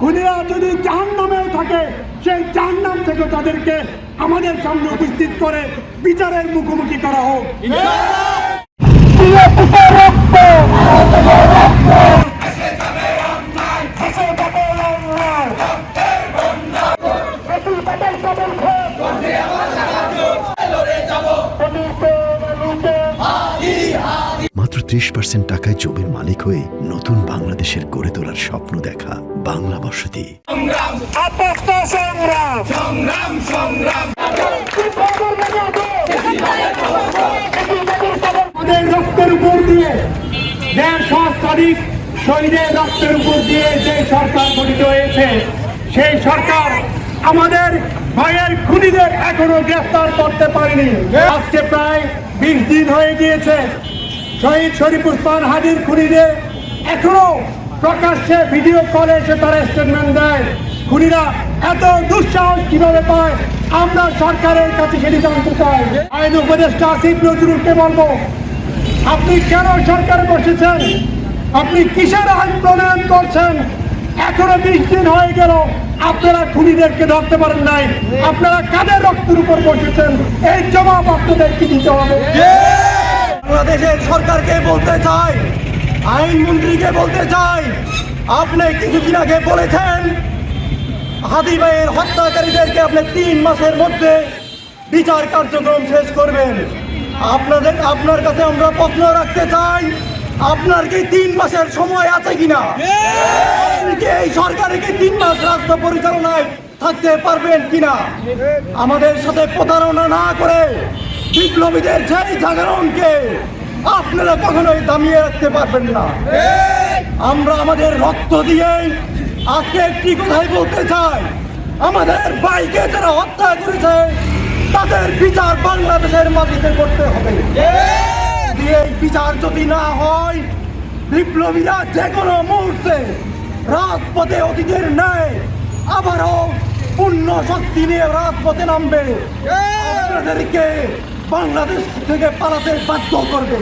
খুনিরা যদি জাহান্নামেও থাকে, সেই জাহান্নাম থেকে তাদেরকে আমাদের সামনে উপস্থিত করে বিচারের মুখোমুখি করা হোক। মাত্র 30% টাকায় জমির মালিক হয়ে নতুন বাংলাদেশের গড়ে তোলার স্বপ্ন দেখা বাংলা বসতি। আমাদের রক্তের উপর দিয়ে 1.5 শতাধিক শহীদের রক্তের উপর দিয়ে যে সরকার গঠিত হয়েছে, সেই সরকার আমাদের ভাইয়ের খুনিদের এখনো গ্রেফতার করতে পারেনি। আজকে প্রায় 20 দিন হয়ে গিয়েছে। শহীদ শরীফ ওসমান হাদির খুনিদের এখনো প্রকাশ্যে ভিডিও কলে এসে তারা স্টেটমেন্ট দেয়। খুনিরা এত দুঃসাহস কিভাবে পায়, আমরা সরকারের কাছে সেটি জানতে চাই। আইন উপদেষ্টা আসিফ নজরুলকে বলবো, আপনি কেন সরকারে বসেছেন? আপনি কিসের আইন প্রণয়ন করছেন? এখনো 20 দিন হয়ে গেল, আপনারা খুনিদেরকে ধরতে পারেন নাই। আপনারা কাদের রক্তের উপর বসেছেন? এই জবাব আপনাদেরকে দিতে হবে। বাংলাদেশের সরকারকে বলতে চাই, আইনমন্ত্রীকে বলতে চাই, আপনি কিছুদিন আগে বলেছেন হাদি ভাইয়ের হত্যাকারীদেরকে আপনি 3 মাসের মধ্যে বিচার কার্যক্রম শেষ করবেন। আপনার কাছে আমরা প্রশ্ন রাখতে চাই, আপনার কি 3 মাসের সময় আছে কিনা? আপনি কি এই সরকারে কি 3 মাস রাষ্ট্র পরিচালনায় থাকতে পারবেন কিনা? আমাদের সাথে প্রতারণা না করে বিপ্লবীদের সেই জাগরণকে আপনারা কখনোই দামিয়ে রাখতে পারবেন না। আমরা আমাদের রক্ত দিয়ে আজকে একটি কথাই বলতে চাই, আমাদের ভাইকে যারা হত্যা করেছে তাদের বিচার বাংলাদেশের মাটিতে করতে হবে। এই বিচার যদি না হয়, বিপ্লবীরা যে কোনো মুহূর্তে রাজপথে অতীতের ন্যায় আবারও পূর্ণ শক্তি নিয়ে রাজপথে নামবে, আপনাদেরকে বাংলাদেশ থেকে পালাতে বাধ্য করবে।